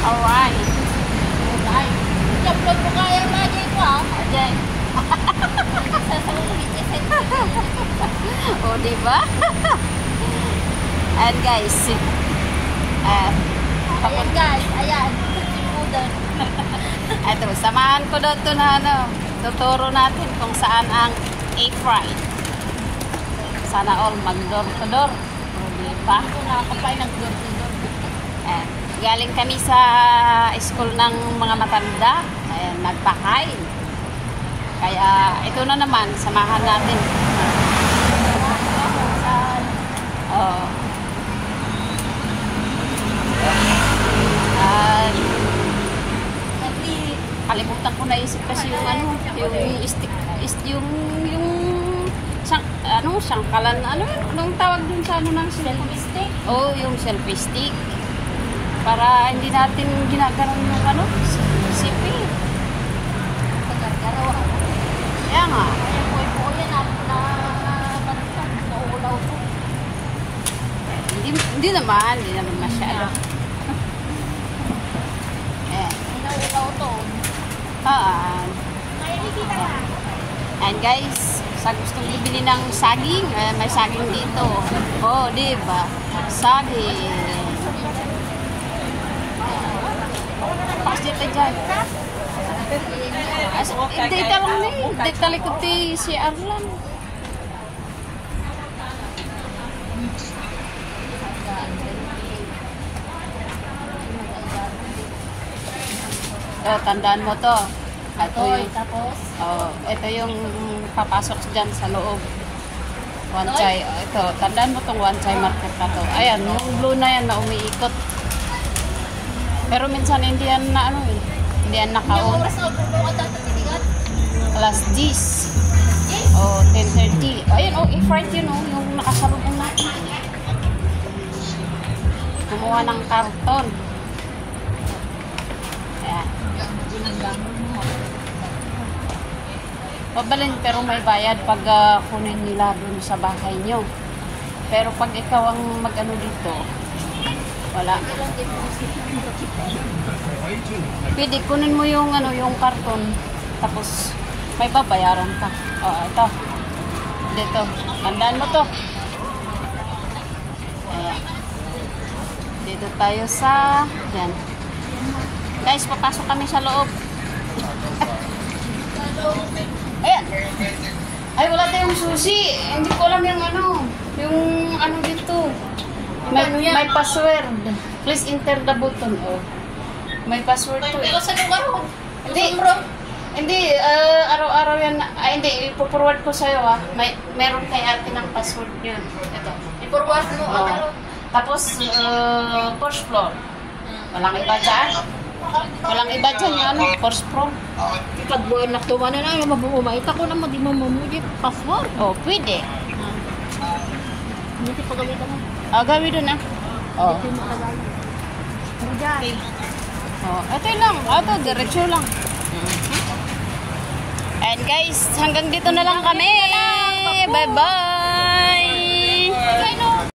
Alright. Ay, i-upload mo kaya lagi ko Ayan. O, diba? And guys, ayan guys, ayan. ito, samahan ko daw ito na tuturo natin kung saan ang egg fry. Sana all mag-door to door. O, diba? Ako nakakapay ng door-to-door. Galing kami sa school ng mga matanda. Ayan, nagpakain. Kaya ito na naman, samahan natin. Oh. Kalimutan ko na isip kasi yung stick, yung sangkalan, anong tawag dun sa ng Selfie stick? Oh, yung selfie stick. Para hindi natin ginaganon yung sipi. Tagar-garawa. Kaya nga. Kaya po yan na balikan. Naulaw ko. Hindi naman masyado. Naulaw to. And guys, sa gustong bibili ng saging, may saging dito. Oh, diba? Saging. Pas dito dyan. Dito lang na eh. Dito likod si Arlan. Oh, tandaan mo to. Ito yung, tapos? ito yung papasok dyan sa loob. One chai. Ito, tandaan mo tong one chai market na to. Ayan, yung blue na yan na umiikot. Pero minsan hindi yan na hindi yan naka-on. Alas 10. Oh, 10:30. Ayun, i-fried yun, yung nakasalubong natin. Kumuha ng karton. Ayan. Pabalin, pero may bayad pag kunin nila dun sa bahay nyo. Pero pag ikaw ang mag-ano dito, wala. Pwede, kunin mo yung yung karton, tapos may babayaran ka. Ito. Dito. Tandaan mo to. Ayan. Dito tayo sa, yan. Guys, papasok kami sa loob. Ayan. Ay, wala tayong susi. Hindi ko alam yung yung dito. May password. Please enter the button. Oh. May password to. Pero sa lugar mo? Hindi, araw-araw yan. Hindi, ipo-forward ko sa'yo meron kay ate ng password yun. Ito. I-forward mo. Tapos, first floor. Walang iba dyan. Walang iba dyan yung first floor. Kapag buwan na tuwa na lang, mabumaita ko naman, di mo mamuli password. Oh, pwede. Hindi pagalitan mo. Gawin doon Oh. Ito yung makalagay. Ano dyan? Ito lang. Ito, diretso lang. And guys, hanggang dito na lang kami. Bye-bye.